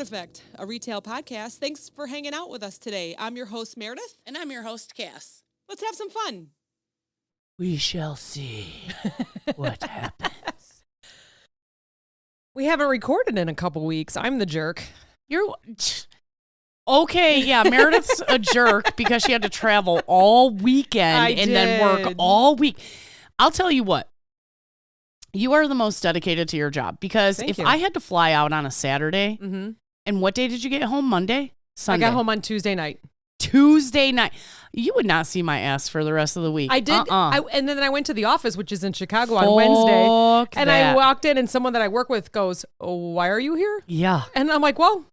Clopen Effect, a retail podcast. Thanks for hanging out with us today. I'm your host, Meredith. And I'm your host, Cass. Let's have some fun. We shall see what happens. We haven't recorded in a couple weeks. I'm the jerk. You're... Okay, yeah, Meredith's a jerk because she had to travel all weekend then work all week. I'll tell you what. You are the most dedicated to your job because I had to fly out on a Saturday, and what day did you get home? Monday? Sunday? I got home on Tuesday night. Tuesday night. You would not see my ass for the rest of the week. I did. And then I went to the office, which is in Chicago on Wednesday. And I walked in and someone that I work with goes, "Oh, why are you here?" Yeah. And I'm like, well,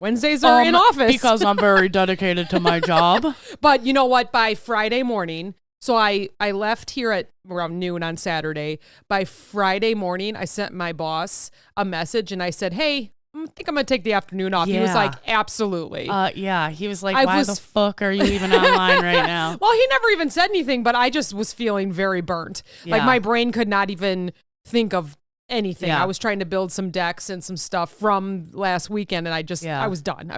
Wednesdays are in office. Because I'm very dedicated to my job. But you know what? By Friday morning, so I left here at around noon on Saturday. By Friday morning, I sent my boss a message and I said, "Hey, I think I'm going to take the afternoon off." Yeah. He was like, "Absolutely." Yeah. He was like, why the fuck are you even online right now? Well, he never even said anything, but I just was feeling very burnt. Yeah. Like my brain could not even think of anything. Yeah. I was trying to build some decks and some stuff from last weekend and I was done.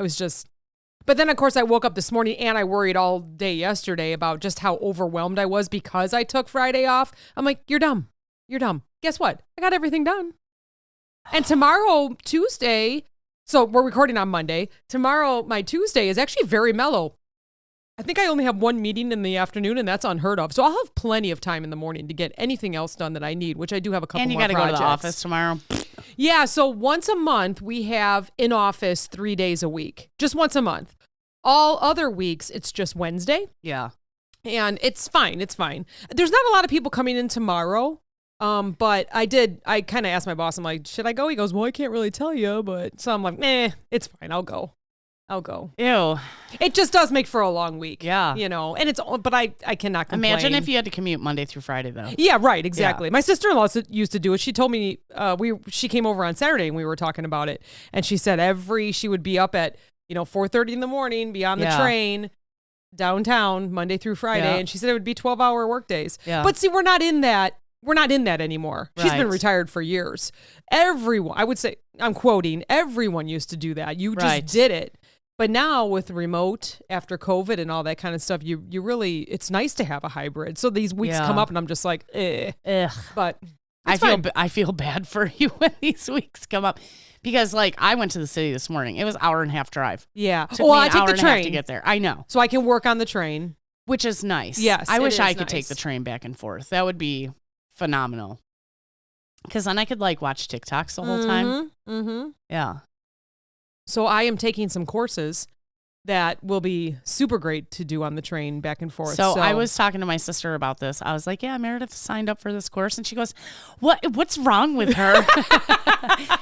But then of course I woke up this morning and I worried all day yesterday about just how overwhelmed I was because I took Friday off. I'm like, you're dumb. You're dumb. Guess what? I got everything done. And tomorrow, Tuesday, so we're recording on Monday. Tomorrow, my Tuesday is actually very mellow. I think I only have one meeting in the afternoon, and that's unheard of. So I'll have plenty of time in the morning to get anything else done that I need, which I do have a couple more projects. And you got to go to the office tomorrow. Yeah, so once a month, we have in office 3 days a week. Just once a month. All other weeks, it's just Wednesday. Yeah. And it's fine. It's fine. There's not a lot of people coming in tomorrow. But I kind of asked my boss, I'm like, should I go? He goes, well, I can't really tell you, but so I'm like, it's fine. I'll go. Ew. It just does make for a long week. Yeah. You know, and but I cannot complain. Imagine if you had to commute Monday through Friday though. Yeah, right. Exactly. Yeah. My sister-in-law used to do it. She told me, she came over on Saturday and we were talking about it. And she said she would be up at, 4:30 in the morning, be on the train downtown Monday through Friday. Yeah. And she said it would be 12-hour work days. Yeah. But see, we're not in that anymore. She's been retired for years. Everyone, I would say, I'm quoting, everyone used to do that. You just did it. But now with remote after COVID and all that kind of stuff, you really, it's nice to have a hybrid. So these weeks come up and I'm just like, Ugh. But I feel bad for you when these weeks come up because I went to the city this morning. It was an hour and a half drive. Yeah. Well, I take the train to get there. I know. So I can work on the train. Which is nice. Yes. I wish I could take the train back and forth. That would be phenomenal. Because then I could watch TikToks the whole time. Mm-hmm. Yeah. So I am taking some courses that will be super great to do on the train back and forth. So I was talking to my sister about this. I was like, yeah, Meredith signed up for this course. And she goes, what's wrong with her?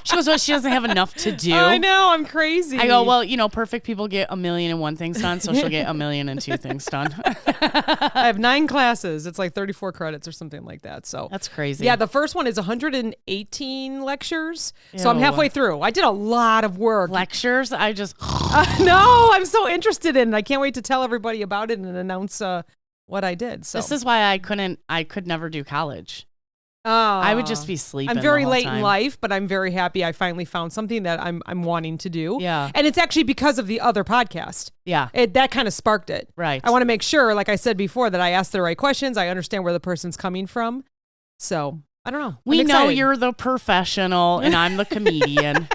She goes, well, she doesn't have enough to do. I know, I'm crazy. I go, well, perfect people get 1,000,001 things done. So she'll get 1,000,002 things done. I have 9 classes. It's like 34 credits or something like that. So that's crazy. Yeah, the first one is 118 lectures. Ew. So I'm halfway through. I did a lot of work. Lectures? I just... No, I'm so interested in it. I can't wait to tell everybody about it and announce what I did. So this is why I could never do college. I would just be sleeping. I'm very the whole late time. in life, but I'm very happy I finally found something that I'm wanting to do. Yeah. And it's actually because of the other podcast. Yeah. That kind of sparked it. Right. I want to make sure, like I said before, that I ask the right questions. I understand where the person's coming from. So I don't know. We know you're the professional and I'm the comedian.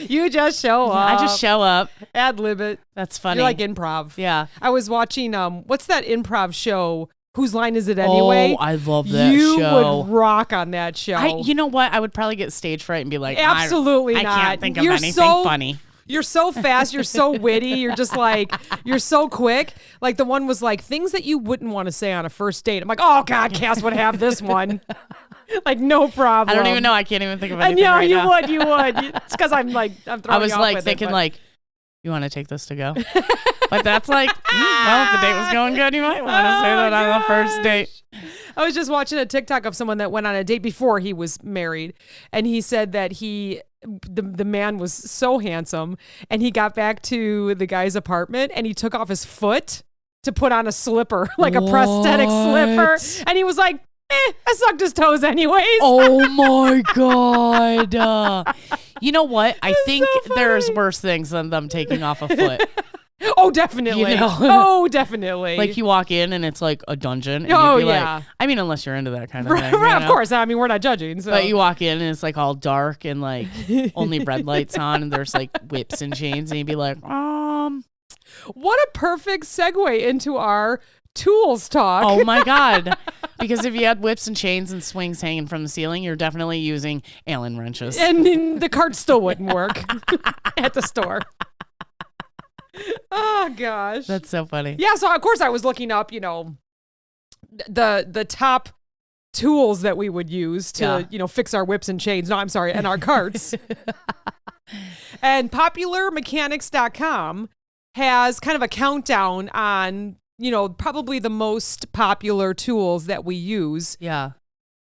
You just show up. I just show up. Ad-lib it. That's funny. You're like improv. Yeah. I was watching, what's that improv show? Whose Line Is It Anyway? Oh, I love that show. You would rock on that show. You know what? I would probably get stage fright and be like, absolutely not. I can't think of anything funny. You're so fast. You're so witty. You're just you're so quick. Like the one was things that you wouldn't want to say on a first date. I'm like, oh God, Cass would have this one. No problem. I don't even know. I can't even think of anything right now. You would. It's because I'm throwing I was you off with thinking it, you want to take this to go? But that's well, if the date was going good, you might want to say that on the first date. I was just watching a TikTok of someone that went on a date before he was married. And he said that the man was so handsome and he got back to the guy's apartment and he took off his foot to put on a slipper, like a prosthetic slipper. And he was like, I sucked his toes anyways. Oh my God. You know what? I think so there's worse things than them taking off a foot. Oh, definitely. You know? Oh, definitely. Like you walk in and it's like a dungeon. And Oh, you'd be yeah. like, I mean, unless you're into that kind of Right, thing. right, of course. I mean, we're not judging. So. But you walk in and it's like all dark and like only red lights on and there's like whips and chains and you'd be like, What a perfect segue into our tools talk. Oh my God. Because if you had whips and chains and swings hanging from the ceiling, you're definitely using Allen wrenches. And then the cart still wouldn't work at the store. Oh gosh. That's so funny. Yeah, so of course I was looking up, the top tools that we would use to, fix our whips and chains. No, I'm sorry, and our carts. And popularmechanics.com has kind of a countdown on, probably the most popular tools that we use. Yeah.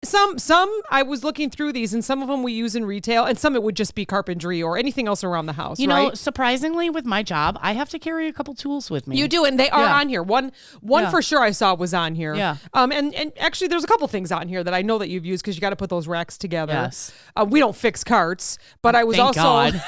Some I was looking through these and some of them we use in retail and some it would just be carpentry or anything else around the house. You know, surprisingly with my job, I have to carry a couple tools with me. You do, and they are on here. One for sure I saw was on here. Yeah. And actually there's a couple things on here that I know that you've used because you got to put those racks together. Yes. We don't fix carts, but I was Thank also God.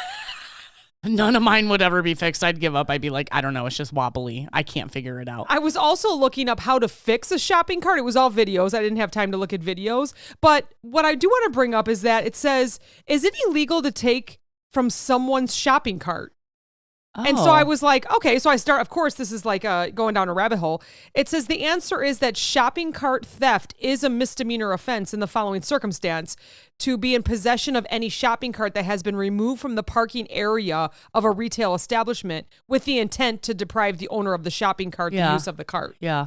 None of mine would ever be fixed. I'd give up. I'd be like, I don't know. It's just wobbly. I can't figure it out. I was also looking up how to fix a shopping cart. It was all videos. I didn't have time to look at videos. But what I do want to bring up is that it says, is it illegal to take from someone's shopping cart? Oh. And so I was like, okay, so I start, of course, this is like going down a rabbit hole. It says the answer is that shopping cart theft is a misdemeanor offense in the following circumstance: to be in possession of any shopping cart that has been removed from the parking area of a retail establishment with the intent to deprive the owner of the shopping cart the use of the cart. Yeah.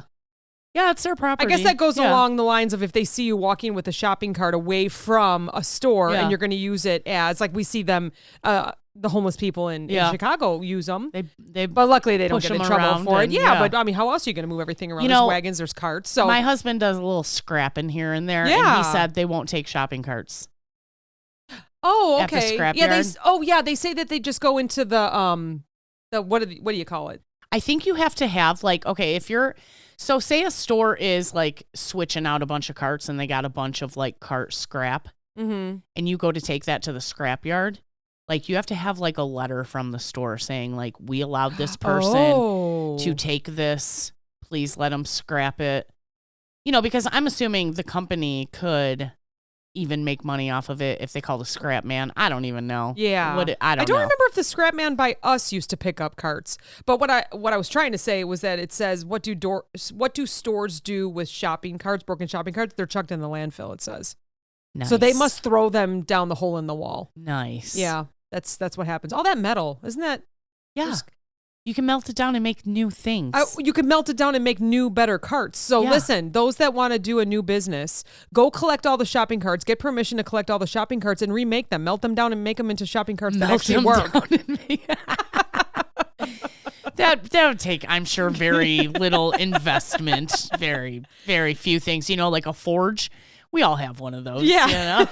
Yeah, it's their property. I guess that goes along the lines of if they see you walking with a shopping cart away from a store and you're going to use it as, like we see them, the homeless people in Chicago use them. But luckily they don't get in trouble for it. Yeah, but I mean, how else are you going to move everything around? There's wagons, there's carts. So my husband does a little scrapping here and there, and he said they won't take shopping carts. Oh, okay. At the scrapyard. They say that they just go into the what do you call it? I think you have to have so say a store is like switching out a bunch of carts and they got a bunch of like cart scrap, and you go to take that to the scrapyard. Like you have to have like a letter from the store saying like, we allowed this person to take this. Please let them scrap it. Because I'm assuming the company could even make money off of it if they called a scrap man. I don't even know. Yeah. I don't know. Remember if the scrap man by us used to pick up carts. But what I was trying to say was that it says, what do stores do with shopping carts, broken shopping carts? They're chucked in the landfill, it says. Nice. So they must throw them down the hole in the wall. Nice. Yeah. That's what happens. All that metal, isn't that? Yeah. You can melt it down and make new things. You can melt it down and make new, better carts. So listen, those that want to do a new business, go collect all the shopping carts, get permission to collect all the shopping carts and remake them, melt them down and make them into shopping carts that actually work. That would take, I'm sure, very little investment, very, very few things. Like a forge. We all have one of those. Yeah.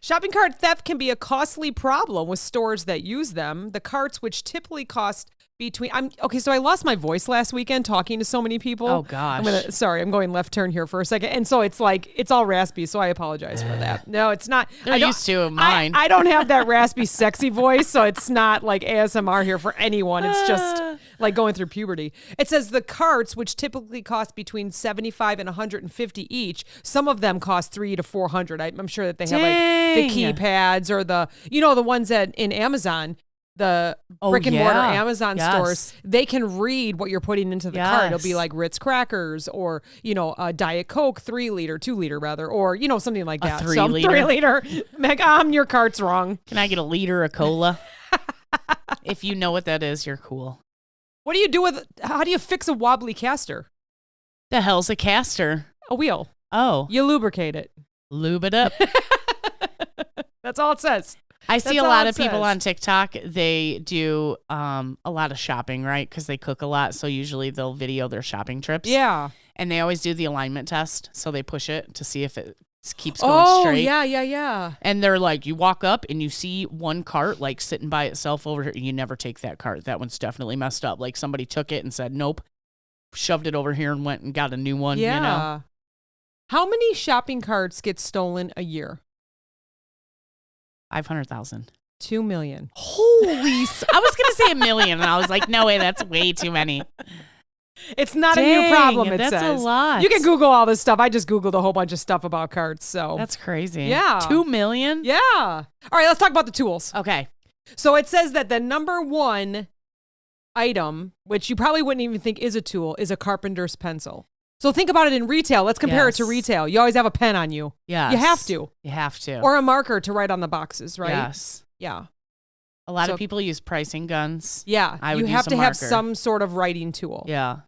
Shopping cart theft can be a costly problem with stores that use them. The carts, which typically cost between... So I lost my voice last weekend talking to so many people. Oh, gosh. I'm going left turn here for a second. And so it's like, it's all raspy, so I apologize for that. No, it's not. They're used to mine. I don't have that raspy, sexy voice, so it's not like ASMR here for anyone. It's just like going through puberty. It says the carts, which typically cost between $75 and $150 each, some of them cost $300 to $400. I'm sure that they have like the keypads or the ones that in Amazon, the brick and mortar Amazon stores, they can read what you're putting into the cart. It'll be like Ritz crackers or, a Diet Coke 2 liter rather, or, something like that. 3 liter. 3 liter. Meg, your cart's wrong. Can I get a liter of cola? If you know what that is, you're cool. What do you do how do you fix a wobbly caster? The hell's a caster? A wheel. Oh. You lubricate it. Lube it up. That's all it says. I see a lot of people on TikTok. They do a lot of shopping, right? Because they cook a lot. So usually they'll video their shopping trips. Yeah. And they always do the alignment test. So they push it to see if it keeps going straight. Oh, yeah. And they're like, you walk up and you see one cart like sitting by itself over here. You never take that cart. That one's definitely messed up. Like somebody took it and said, nope, shoved it over here and went and got a new one. Yeah. How many shopping carts get stolen a year? 500,000. 2 million. Holy! I was gonna say $1 million, and I was like, no way, that's way too many. It's not a new problem. It that's says a lot. You can Google all this stuff. I just Googled a whole bunch of stuff about carts. So that's crazy. Yeah, 2 million. Yeah. All right, let's talk about the tools. Okay. So it says that the number one item, which you probably wouldn't even think is a tool, is a carpenter's pencil. So think about it in retail. Let's compare it to retail. You always have a pen on you. Yeah. You have to. You have to. Or a marker to write on the boxes, right? Yes. Yeah. A lot of people use pricing guns. Yeah. I would you have use to a have marker. some sort of writing tool. Yeah.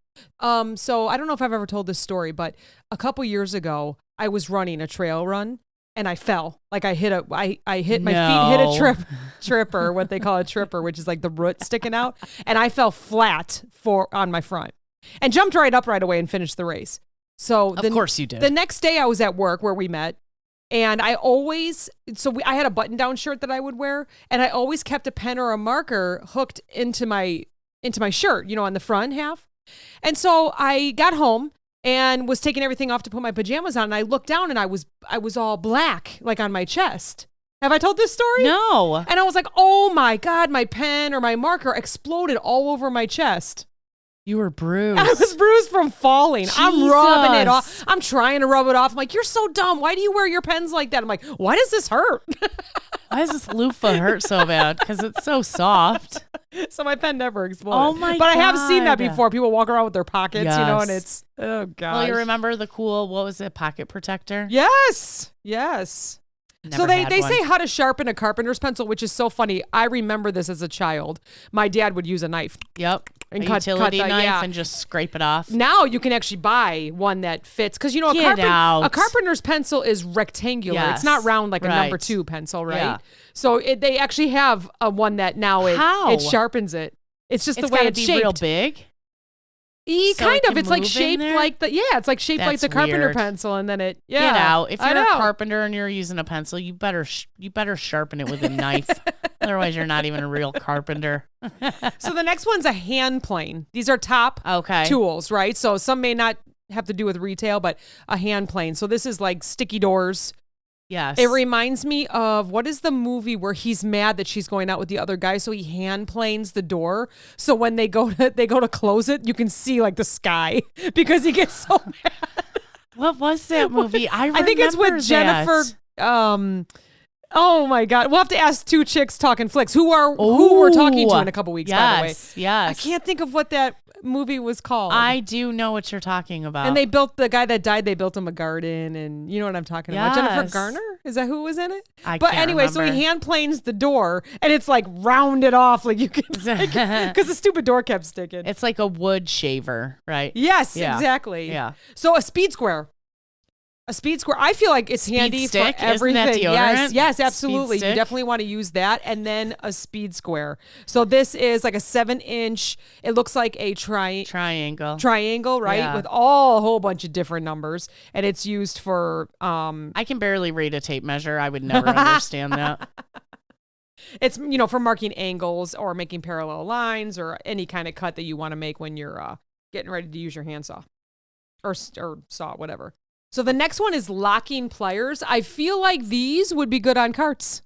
So I don't know if I've ever told this story, but a couple years ago, I was running a trail run and I fell. Like I hit my feet hit a tripper, what they call a tripper, which is like the root sticking out. And I fell flat on my front and jumped right up right away and finished the race. So of course you did. The next day I was at work where we met. And I had a button down shirt that I would wear, and I always kept a pen or a marker hooked into my shirt, on the front half. And so I got home and was taking everything off to put my pajamas on, and I looked down and I was all black, like on my chest. Have I told this story? No. And I was like, oh my God, my pen or my marker exploded all over my chest. You were bruised. I was bruised from falling. Jesus. I'm rubbing it off. I'm trying to rub it off. I'm like, you're so dumb. Why do you wear your pens like that? I'm like, why does this hurt? Why does this loofah hurt so bad? Because it's so soft. So my pen never exploded. Oh my God. But I have seen that before. People walk around with their pockets, Yes. and it's, oh God. Well, you remember the cool, what was it, pocket protector? Yes. Never So they had one. say how to sharpen a carpenter's pencil, which is so funny. I remember this as a child. My dad would use a knife. Yep. And a cut utility the- knife yeah. and just scrape it off. Now you can actually buy one that fits because a carpenter's pencil is rectangular. Yes. It's not round like a number Right. 2 pencil, right? Yeah. So they actually have a one that now it sharpens it. It's just the way it's shaped. Real big. So Kind it of. can It's like move in shaped there? like it's like shaped like That's the carpenter weird. pencil, and then it Get out. If I you're a know. carpenter and you're using a pencil, you better sharpen it with a knife. Otherwise, you're not even a real carpenter. So the next one's a hand plane. These are top tools, right? So some may not have to do with retail, but a hand plane. So this is like sticky doors. Yes. It reminds me of, what is the movie where he's mad that she's going out with the other guy, so he hand planes the door. So when they go to close it, you can see like the sky because he gets so mad. What was that movie? I think it's with Jennifer. Oh my God. We'll have to ask two chicks talking flicks who we're talking to in a couple weeks, by the way. Yes. I can't think of what that movie was called. I do know what you're talking about. And the guy that died, they built him a garden, and you know what I'm talking about. Jennifer Garner? Is that who was in it? But anyway, so he hand planes the door, and it's like rounded off, like you can, because the stupid door kept sticking. It's like a wood shaver, right? Yes, Yeah. exactly. Yeah. So a speed square. I feel like it's handy stick? for everything. Isn't that deodorant? Yes, absolutely. Speed You stick? definitely want to use that, and then a speed square. So this is like a 7-inch. It looks like a Triangle, right? Yeah. With a whole bunch of different numbers, and it's used for. I can barely read a tape measure. I would never understand that. It's for marking angles or making parallel lines or any kind of cut that you want to make when you're getting ready to use your handsaw or saw, whatever. So the next one is locking pliers. I feel like these would be good on carts.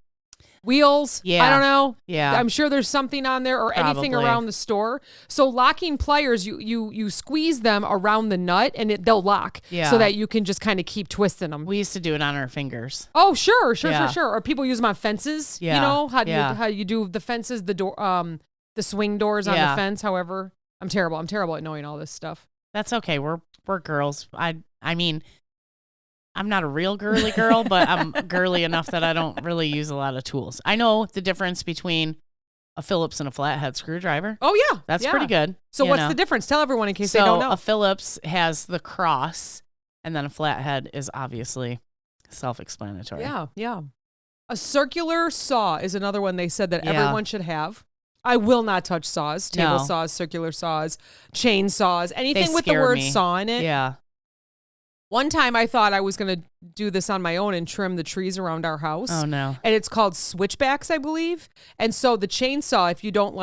Wheels. Yeah. I don't know. Yeah. I'm sure there's something on there or anything Probably. around the store. So locking pliers, you squeeze them around the nut and they'll lock. Yeah. So that you can just kind of keep twisting them. We used to do it on our fingers. Oh, sure. Yeah. Or people use them on fences. Yeah. You know Yeah. how you do the fences, the door, the swing doors on the fence. However, I'm terrible at knowing all this stuff. That's okay. We're girls. I mean, I'm not a real girly girl, but I'm girly enough that I don't really use a lot of tools. I know the difference between a Phillips and a flathead screwdriver. Oh yeah, That's pretty good. So what's the difference? Tell everyone in case they don't know. A Phillips has the cross, and then a flathead is obviously self-explanatory. Yeah. A circular saw is another one they said that Yeah. everyone should have. I will not touch saws, table No. saws, circular saws, chainsaws, anything with the scare word me. saw in it. Yeah. One time I thought I was going to do this on my own and trim the trees around our house. Oh, no. And it's called switchbacks, I believe. And so the chainsaw, if you don't,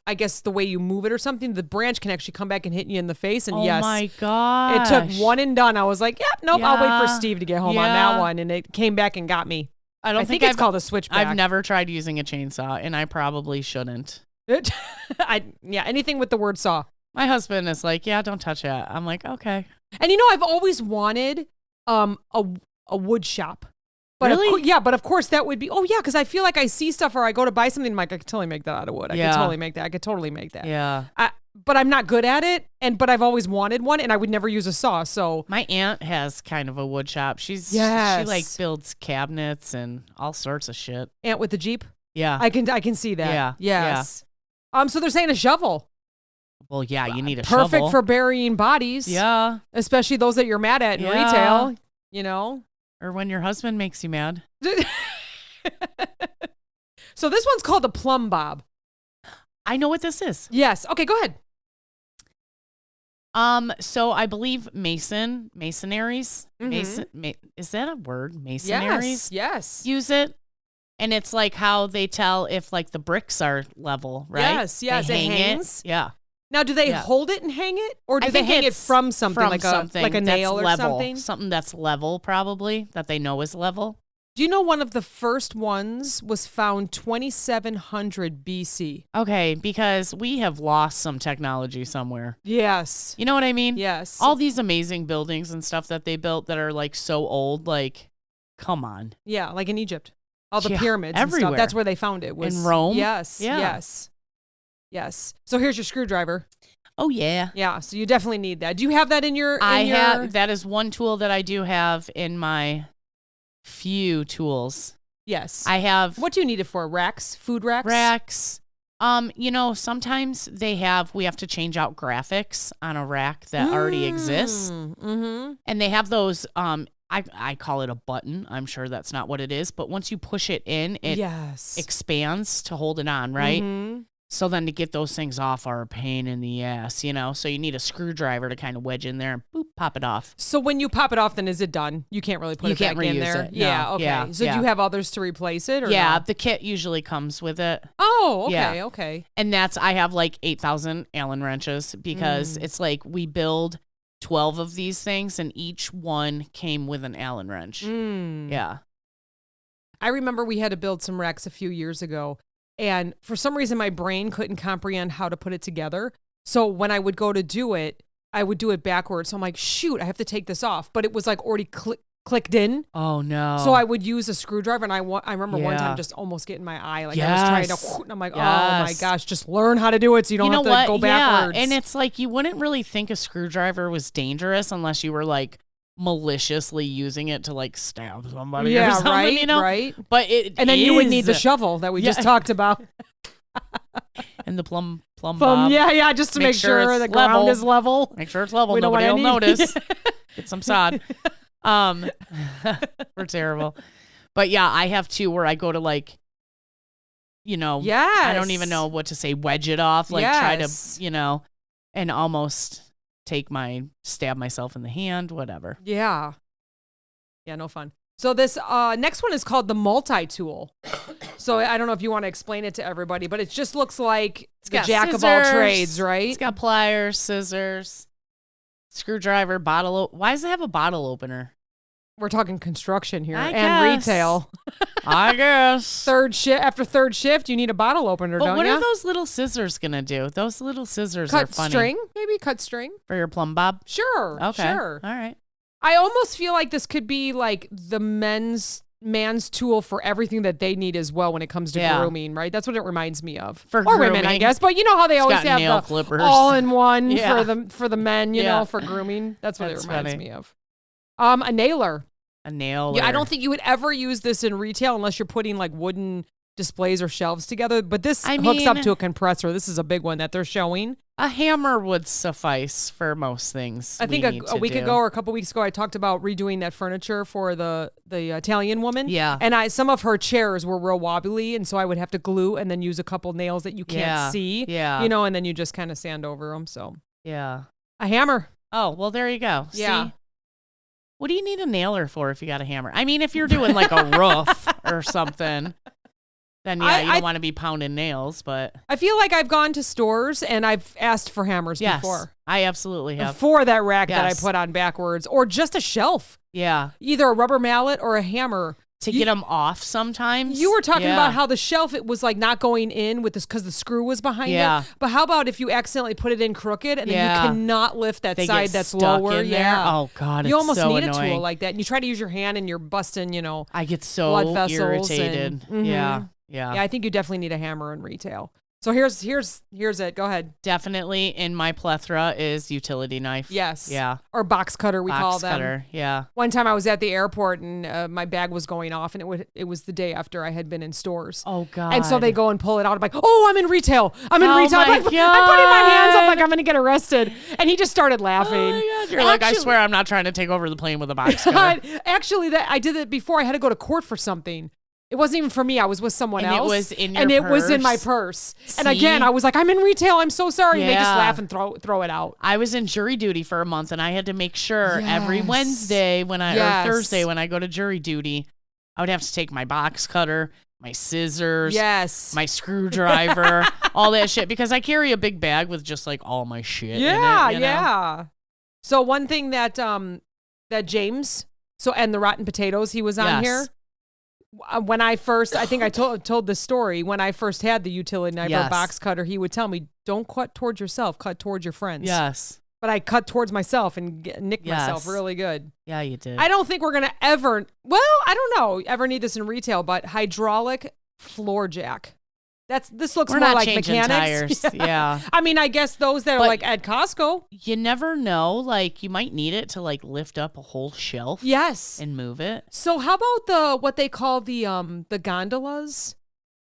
I guess the way you move it or something, the branch can actually come back and hit you in the face. And Oh, yes, my gosh. it took one and done. I was like, yep, nope, I'll wait for Yeah. Steve to get home on Yeah. that one. And it came back and got me. I think it's called a switchback. I've never tried using a chainsaw, and I probably shouldn't. Anything with the word saw. My husband is like, yeah, don't touch it. I'm like, okay. And I've always wanted a wood shop. But really? But of course that would be, because I feel like I see stuff or I go to buy something, I'm like, I could totally make that out of wood. I could totally make that. I could totally make that. Yeah. But I'm not good at it, but I've always wanted one, and I would never use a saw, so. My aunt has kind of a wood shop. She like builds cabinets and all sorts of shit. Aunt with the Jeep? Yeah. I can see that. Yeah. Yes. Yeah. So they're saying a shovel. Well, yeah, you need a shovel. Perfect for burying bodies. Yeah. Especially those that you're mad at in retail, Or when your husband makes you mad. So this one's called a plumb bob. I know what this is. Yes. Okay, go ahead. So I believe masonries, is that a word? Masonries? Yes. Use it. And it's like how they tell if like the bricks are level, right? Yes. It hangs. It. Yeah. Now, do they hold it and hang it, or do they hang it from something, like a nail or something? Something that's level, probably, that they know is level. Do you know one of the first ones was found 2700 BC? Okay, because we have lost some technology somewhere. Yes. You know what I mean? Yes. All these amazing buildings and stuff that they built that are like so old, like, come on. Yeah, like in Egypt. All the pyramids everywhere. And stuff. That's where they found it. Was in Rome? Yes. Yeah. Yes. So here's your screwdriver. Oh, yeah. Yeah, so you definitely need that. Do you have that in your... That is one tool that I do have in my few tools. Yes. I have... What do you need it for? Racks? Food racks? Racks. Sometimes we have to change out graphics on a rack that already exists. Mm-hmm. And they have those... I call it a button. I'm sure that's not what it is. But once you push it in, it expands to hold it on, right? Mm-hmm. So then to get those things off are a pain in the ass, So you need a screwdriver to kind of wedge in there and boop, pop it off. So when you pop it off, then is it done? You can't really put it back in there? It. No. Yeah, okay. Yeah, so do you have others to replace it? Or yeah, no? the kit usually comes with it. Oh, okay, okay. And I have like 8,000 Allen wrenches because it's like we build 12 of these things and each one came with an Allen wrench. Yeah. I remember we had to build some racks a few years ago. And for some reason, my brain couldn't comprehend how to put it together. So when I would go to do it, I would do it backwards. So I'm like, shoot, I have to take this off. But it was like already clicked in. Oh, no. So I would use a screwdriver. And I remember one time just almost getting my eye. Like I was trying to, and I'm like, oh my gosh, just learn how to do it so you don't have to go backwards. Yeah. And it's like, you wouldn't really think a screwdriver was dangerous unless you were like maliciously using it to like stab somebody or something, right. But and then you would need the shovel that we just talked about. And the plumb bob. Yeah, just to make sure the ground is level. Make sure it's level. Nobody will notice. Get some sod. We're terrible. But yeah, I have two where I go to like, I don't even know what to say, wedge it off, like try to, and almost stab myself in the hand, whatever. Yeah, no fun. So this next one is called the multi-tool. So I don't know if you want to explain it to everybody, but it just looks like the jack of all trades, right? It's got pliers, scissors, screwdriver, bottle. Why does it have a bottle opener? We're talking construction here and retail. I guess. After third shift, you need a bottle opener, don't you? But what are those little scissors going to do? Those little scissors are funny. Cut string. For your plumb bob? Sure. Okay. Sure. All right. I almost feel like this could be like the man's tool for everything that they need as well when it comes to grooming, right? That's what it reminds me of. For or women, I guess. But you know how they always have nail the clippers. all-in-one for the men, for grooming. That's what it reminds me of. A nailer. A nailer. Yeah, I don't think you would ever use this in retail unless you're putting like wooden displays or shelves together. But this hooks up to a compressor. This is a big one that they're showing. A hammer would suffice for most things. I think a week ago or a couple weeks ago, I talked about redoing that furniture for the Italian woman. Yeah. And some of her chairs were real wobbly, and so I would have to glue and then use a couple nails that you can't see. Yeah. And then you just kind of sand over them. So yeah. A hammer. Oh, well, there you go. Yeah. See? What do you need a nailer for if you got a hammer? I mean, if you're doing like a roof or something, then you don't want to be pounding nails, but... I feel like I've gone to stores and I've asked for hammers before. I absolutely have. For that rack that I put on backwards or just a shelf. Yeah. Either a rubber mallet or a hammer to get them off sometimes. You were talking about how the shelf, it was like not going in with this because the screw was behind it. But how about if you accidentally put it in crooked and then you cannot lift that side that's lower? Oh, God, you almost so need annoying. a tool like that. And you try to use your hand and you're busting, I get so blood vessels irritated. Yeah. I think you definitely need a hammer in retail. So here's it. Go ahead. Definitely in my plethora is utility knife. Yes. Yeah. Or box cutter, we call them. Box cutter, yeah. One time I was at the airport and my bag was going off and it was the day after I had been in stores. Oh, God. And so they go and pull it out. I'm like, oh, I'm in retail. I'm in retail. My I'm putting my hands up like I'm going to get arrested. And he just started laughing. Oh, my God. You're like, I swear I'm not trying to take over the plane with a box cutter. Actually, I did it before. I had to go to court for something. It wasn't even for me. I was with someone else. And it was in your And it purse? was in my purse. See? And again, I was like, I'm in retail. I'm so sorry. Yeah. And they just laugh and throw it out. I was in jury duty for a month, and I had to make sure every Wednesday or Thursday when I go to jury duty, I would have to take my box cutter, my scissors, my screwdriver, all that shit, because I carry a big bag with just like all my shit in it. Yeah. So one thing that James, and the rotten potatoes, he was on here. When I first, I think I told this story, when I first had the utility knife or box cutter, he would tell me, don't cut towards yourself, cut towards your friends. Yes. But I cut towards myself and nicked myself really good. Yeah, you did. I don't think we're going to ever need this in retail, but hydraulic floor jack. This looks more like mechanics. Tires. Yeah. I mean, I guess those that are like at Costco. You never know. Like, you might need it to like lift up a whole shelf. Yes. And move it. So how about what they call the gondolas?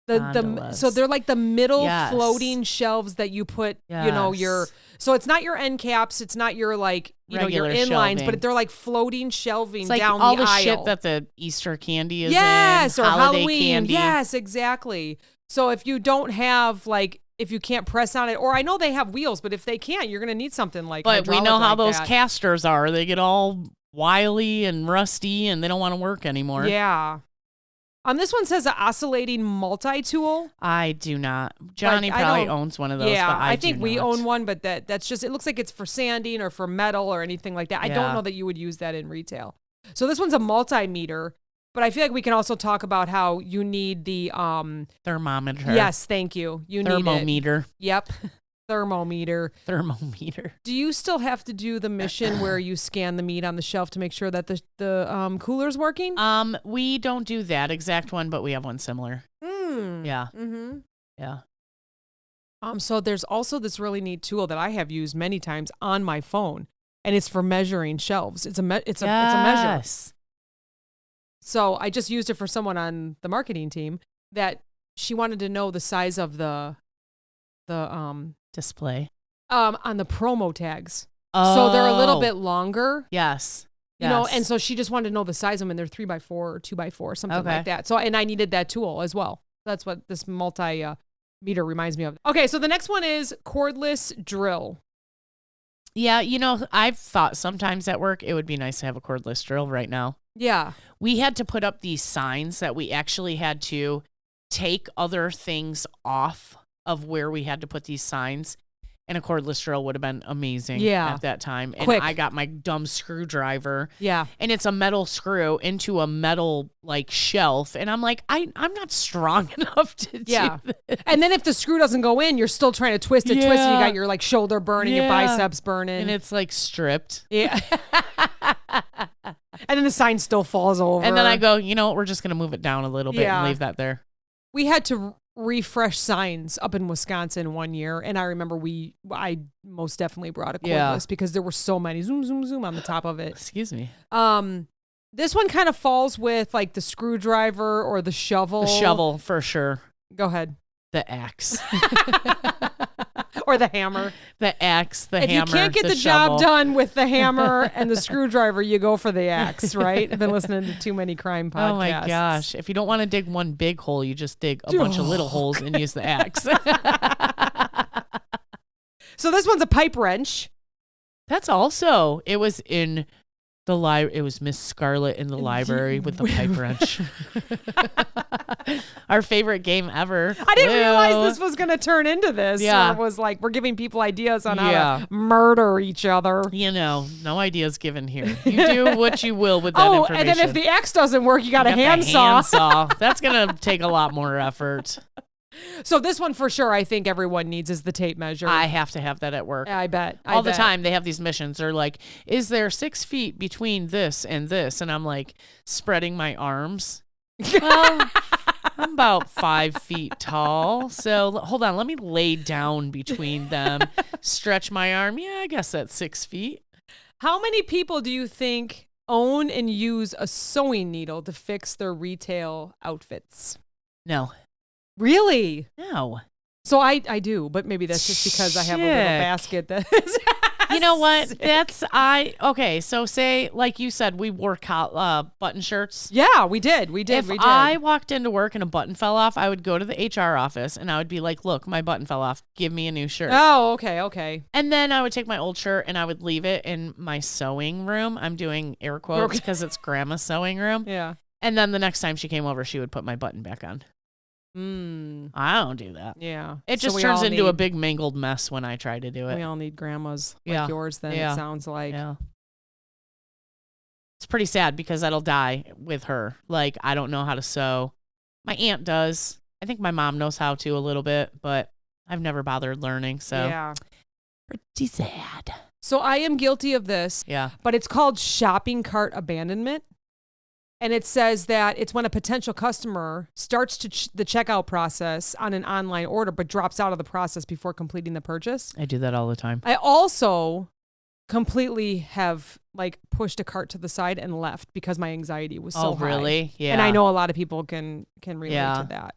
So they're like the middle floating shelves that you put, so it's not your end caps, it's not your your inlines, but they're like floating shelving it's like down all the aisle. Shit that the Easter candy is or Halloween candy. Yes, exactly. So if you don't have if you can't press on it, or I know they have wheels, but if they can't, you're going to need something like But we know how those that. casters are. They get all wily and rusty and they don't want to work anymore. Yeah. This one says an oscillating multi-tool. I do not. Johnny probably owns one of those. Yeah, but I think we own one, but that's just, it looks like it's for sanding or for metal or anything like that. I don't know that you would use that in retail. So this one's a multimeter. But I feel like we can also talk about how you need the thermometer. Yes, thank you. You need thermometer. Yep. Thermometer. Thermometer. Do you still have to do the mission where you scan the meat on the shelf to make sure that the cooler's working? We don't do that exact one, but we have one similar. Yeah. Mm-hmm. Yeah. So there's also this really neat tool that I have used many times on my phone, and it's for measuring shelves. It's a measure. So I just used it for someone on the marketing team that she wanted to know the size of the display on the promo tags. Oh. So they're a little bit longer. Yes. You know, and so she just wanted to know the size of them, and they're 3x4 or 2x4, something like that. So, and I needed that tool as well. That's what this meter reminds me of. Okay, so the next one is cordless drill. Yeah, I've thought sometimes at work it would be nice to have a cordless drill right now. Yeah. We had to put up these signs that we actually had to take other things off of where we had to put these signs. And a cordless drill would have been amazing at that time. And I got my dumb screwdriver. Yeah. And it's a metal screw into a metal shelf. And I'm like, I'm not strong enough to do this. And then if the screw doesn't go in, you're still trying to twist it. You got your shoulder burning, your biceps burning. And it's stripped. Yeah. And then the sign still falls over. And then I go, you know what? We're just going to move it down a little bit and leave that there. We had to refresh signs up in Wisconsin one year, and I remember I most definitely brought a cordless because there were so many zoom on the top of it. Excuse me. This one kind of falls with the screwdriver or the shovel. The shovel for sure. Go ahead. The axe. Or the hammer. The axe, the hammer, If you can't get the job done with the hammer and the screwdriver, you go for the axe, right? I've been listening to too many crime podcasts. Oh, my gosh. If you don't want to dig one big hole, you just dig a bunch of little holes and use the axe. So this one's a pipe wrench. That's also, it was in It was Miss Scarlet in the library with the pipe wrench. Our favorite game ever. I didn't realize this was going to turn into this. Yeah. It was like, we're giving people ideas on how to murder each other. No ideas given here. You do what you will with that information. And then if the X doesn't work, you got a handsaw. That's going to take a lot more effort. So this one for sure, I think everyone needs is the tape measure. I have to have that at work. I bet. All the time they have these missions. They're like, is there 6 feet between this and this? And I'm like spreading my arms. Well, I'm about 5 feet tall. So hold on. Let me lay down between them. Stretch my arm. Yeah, I guess that's 6 feet. How many people do you think own and use a sewing needle to fix their retail outfits? No. Really? No. So I do, but maybe that's just because I have a little basket that is You know what? Okay, so say, like you said, we wore button shirts. Yeah, we did. If I walked into work and a button fell off, I would go to the HR office and I would be like, look, my button fell off. Give me a new shirt. Oh, okay. And then I would take my old shirt and I would leave it in my sewing room. I'm doing air quotes because it's grandma's sewing room. Yeah. And then the next time she came over, she would put my button back on. I don't do that. Yeah. It just turns into a big mangled mess when I try to do it. We all need grandmas like yours then, it sounds like. Yeah. It's pretty sad because that'll die with her. Like, I don't know how to sew. My aunt does. I think my mom knows how to a little bit, but I've never bothered learning. So, yeah. Pretty sad. So I am guilty of this. Yeah. But it's called shopping cart abandonment. And it says that it's when a potential customer starts the checkout process on an online order, but drops out of the process before completing the purchase. I do that all the time. I also completely have like pushed a cart to the side and left because my anxiety was so high. Oh, really? Yeah. And I know a lot of people can relate to that.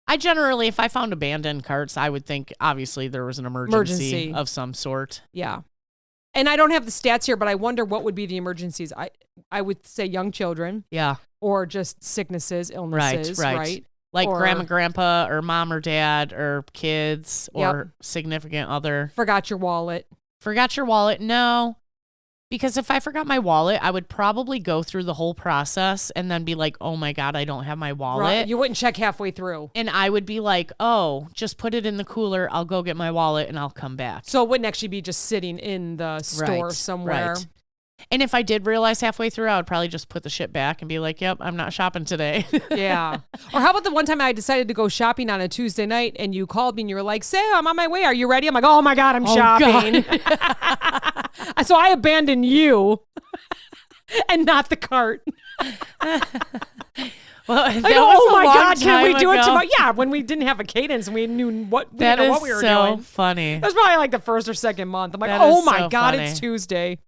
I generally, if I found abandoned carts, I would think obviously there was an emergency of some sort. Yeah. And I don't have the stats here, but I wonder what would be the emergencies. I would say young children. Yeah. Or just sicknesses, illnesses, right? Like grandma, grandpa, or mom or dad, or kids, or significant other. Forgot your wallet. Forgot your wallet? No. Because if I forgot my wallet, I would probably go through the whole process and then be like, oh my God, I don't have my wallet. Right. You wouldn't check halfway through. And I would be like, oh, just put it in the cooler. I'll go get my wallet and I'll come back. So it wouldn't actually be just sitting in the store somewhere. Right. And if I did realize halfway through, I would probably just put the shit back and be like, yep, I'm not shopping today. Yeah. Or how about the one time I decided to go shopping on a Tuesday night and you called me and you were like, Say, I'm on my way. Are you ready? I'm like, oh my God, I'm shopping. So I abandoned you and not the cart. Well, oh my God, can we do it tomorrow? Yeah, when we didn't have a cadence and we knew what we were doing. So funny. That was probably like the first or second month. I'm like, oh my God, it's Tuesday.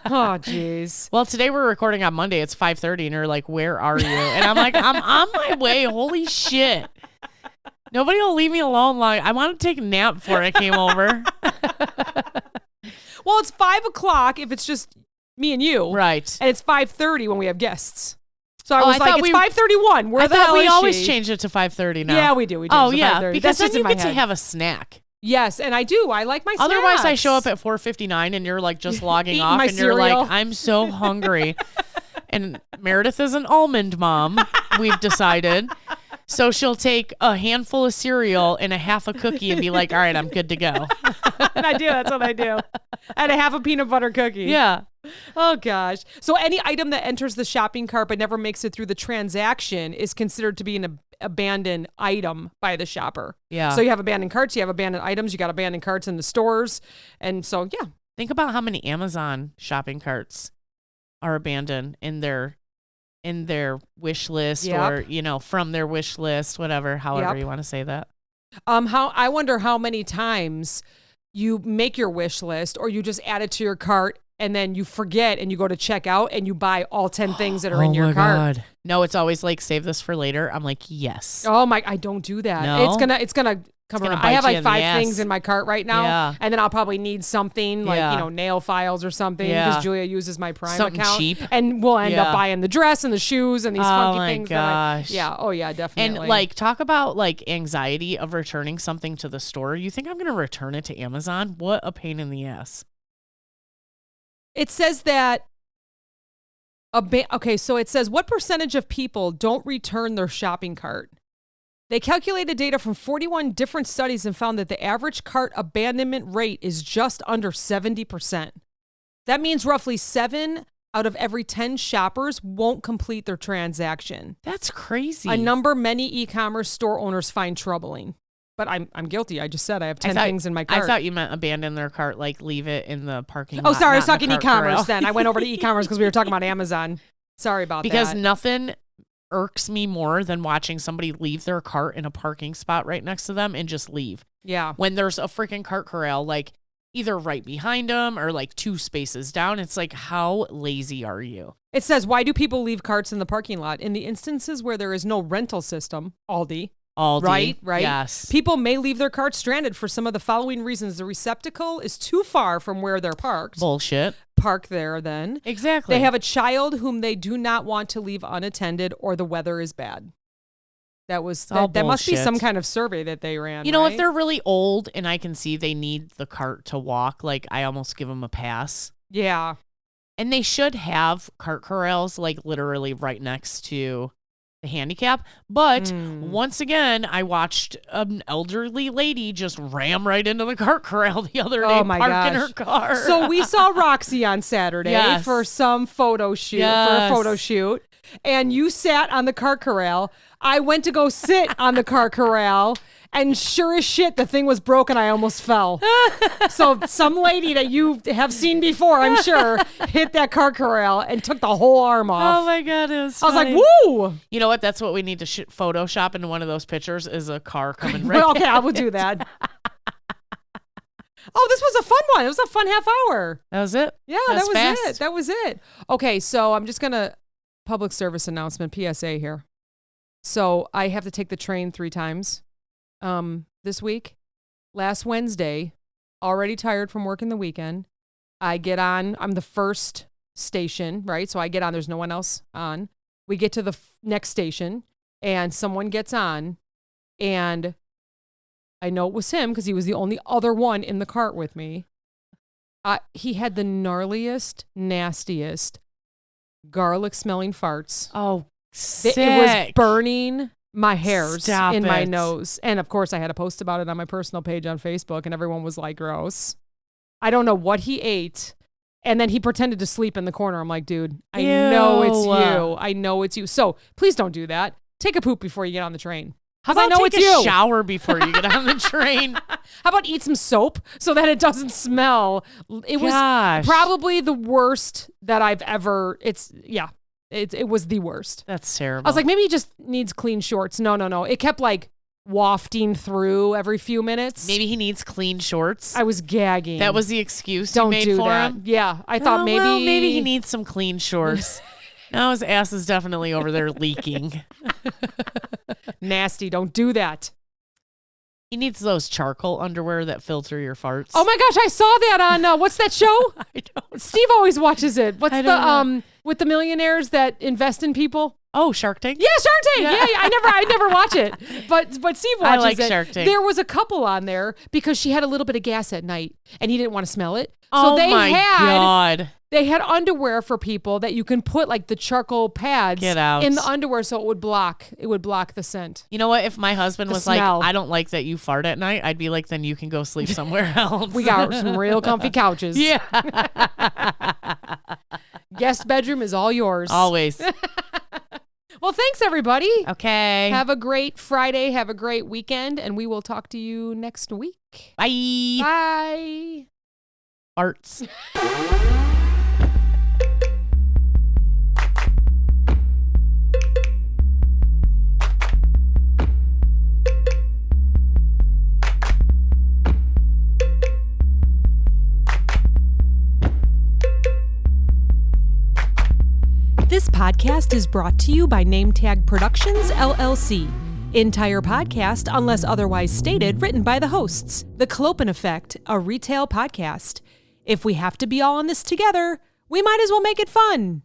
Oh, jeez. Well, today we're recording on Monday. It's 5:30 and you're like, where are you? And I'm like, I'm on my way. Holy shit. Nobody will leave me alone long. I want to take a nap before I came over. Well, it's 5 o'clock if it's just me and you. Right. And it's 5:30 when we have guests. So I was like, it's 5:31. Where the hell is she? We always change it to 5:30 now. Yeah, we do. Oh, yeah. Because then you get to have a snack. Yes, and I do. I like my snacks. Otherwise, I show up at 4:59 and you're like just logging off and you're like, I'm so hungry. And Meredith is an almond mom, we've decided. So she'll take a handful of cereal and a half a cookie and be like, all right, I'm good to go. And I do. That's what I do. And a half a peanut butter cookie. Yeah. Oh, gosh. So any item that enters the shopping cart but never makes it through the transaction is considered to be an abandoned item by the shopper. Yeah. So you have abandoned carts, you have abandoned items, you got abandoned carts in the stores. And so, yeah. Think about how many Amazon shopping carts are abandoned in their wish list or, from their wish list, whatever, however you want to say that. I wonder how many times you make your wish list or you just add it to your cart and then you forget and you go to check out and you buy all 10 things that are in your cart. God. No, it's always like, save this for later. I'm like, yes. Oh my, I don't do that. No? It's gonna come around. I have like 5 things in my cart right now. And then I'll probably need something like, nail files or something because Julia uses my Prime something account. Cheap. And we'll end up buying the dress and the shoes and these funky things. Gosh. Oh yeah, definitely. And like, talk about like anxiety of returning something to the store. You think I'm going to return it to Amazon? What a pain in the ass. It says that Okay, so it says, what percentage of people don't return their shopping cart? They calculated data from 41 different studies and found that the average cart abandonment rate is just under 70%. That means roughly 7 out of every 10 shoppers won't complete their transaction. That's crazy. A number many e-commerce store owners find troubling. But I'm guilty. I just said I have 10 things in my cart. I thought you meant abandon their cart, like leave it in the parking lot. Oh, sorry. I was talking e-commerce then. I went over to e-commerce because we were talking about Amazon. Sorry about that. Because nothing irks me more than watching somebody leave their cart in a parking spot right next to them and just leave. Yeah. When there's a freaking cart corral, like either right behind them or like 2 spaces down. It's like, how lazy are you? It says, why do people leave carts in the parking lot? In the instances where there is no rental system, Aldi. Right. Yes. People may leave their carts stranded for some of the following reasons. The receptacle is too far from where they're parked. Bullshit. Park there then. Exactly. They have a child whom they do not want to leave unattended, or the weather is bad. That must be some kind of survey that they ran. You know, right? if they're really old and I can see they need the cart to walk, like I almost give them a pass. Yeah. And they should have cart corrals like literally right next to the handicap. But once again, I watched an elderly lady just ram right into the cart corral the other day, parking her car. So we saw Roxy on Saturday for some photo shoot, for a photo shoot. And you sat on the cart corral. I went to go sit on the cart corral, and sure as shit, the thing was broken. I almost fell. So some lady that you have seen before, I'm sure, hit that cart corral and took the whole arm off. Oh my God, it was funny. I was like, woo! You know what? That's what we need to Photoshop into one of those pictures is a car coming right Okay, I will do that. Oh, this was a fun one. It was a fun half hour. That was it? Yeah, that was it. Okay, so I'm just going to public service announcement, PSA here. So I have to take the train 3 times this week. Last Wednesday, already tired from working the weekend. I get on. I'm the first station, right? So I get on. There's no one else on. We get to the next station, and someone gets on, and I know it was him because he was the only other one in the cart with me. He had the gnarliest, nastiest, garlic-smelling farts. Oh, sick. It was burning my hairs Stop in my it. nose. And of course, I had to post about it on my personal page on Facebook, and everyone was like, gross. I don't know what he ate. And then he pretended to sleep in the corner. I'm like, dude, I know it's you. I know it's you. So please don't do that. Take a poop before you get on the train. How about take a shower before you get on the train? How about eat some soap so that it doesn't smell? It was probably the worst that I've ever. It was the worst. That's terrible. I was like, maybe he just needs clean shorts. No. It kept like wafting through every few minutes. Maybe he needs clean shorts. I was gagging. That was the excuse you made for him? Yeah. I thought maybe he needs some clean shorts. Now his ass is definitely over there leaking. Nasty. Don't do that. He needs those charcoal underwear that filter your farts. Oh my gosh, I saw that on what's that show? I don't. Steve always watches it. What's the with the millionaires that invest in people? Oh, Shark Tank. Yeah, Shark Tank. Yeah. I never watch it, but Steve watches I like it. Shark Tank. There was a couple on there because she had a little bit of gas at night and he didn't want to smell it. So God. They had underwear for people that you can put like the charcoal pads in the underwear so it would block the scent. You know what? If my husband was like, I don't like that you fart at night, I'd be like, then you can go sleep somewhere else. We got some real comfy couches. Yeah. Guest bedroom is all yours. Always. Well, thanks everybody. Okay. Have a great Friday. Have a great weekend. And we will talk to you next week. Bye. Bye. Arts. This podcast is brought to you by NameTag Productions, LLC. Entire podcast, unless otherwise stated, written by the hosts. The Clopen Effect, a retail podcast. If we have to be all in this together, we might as well make it fun.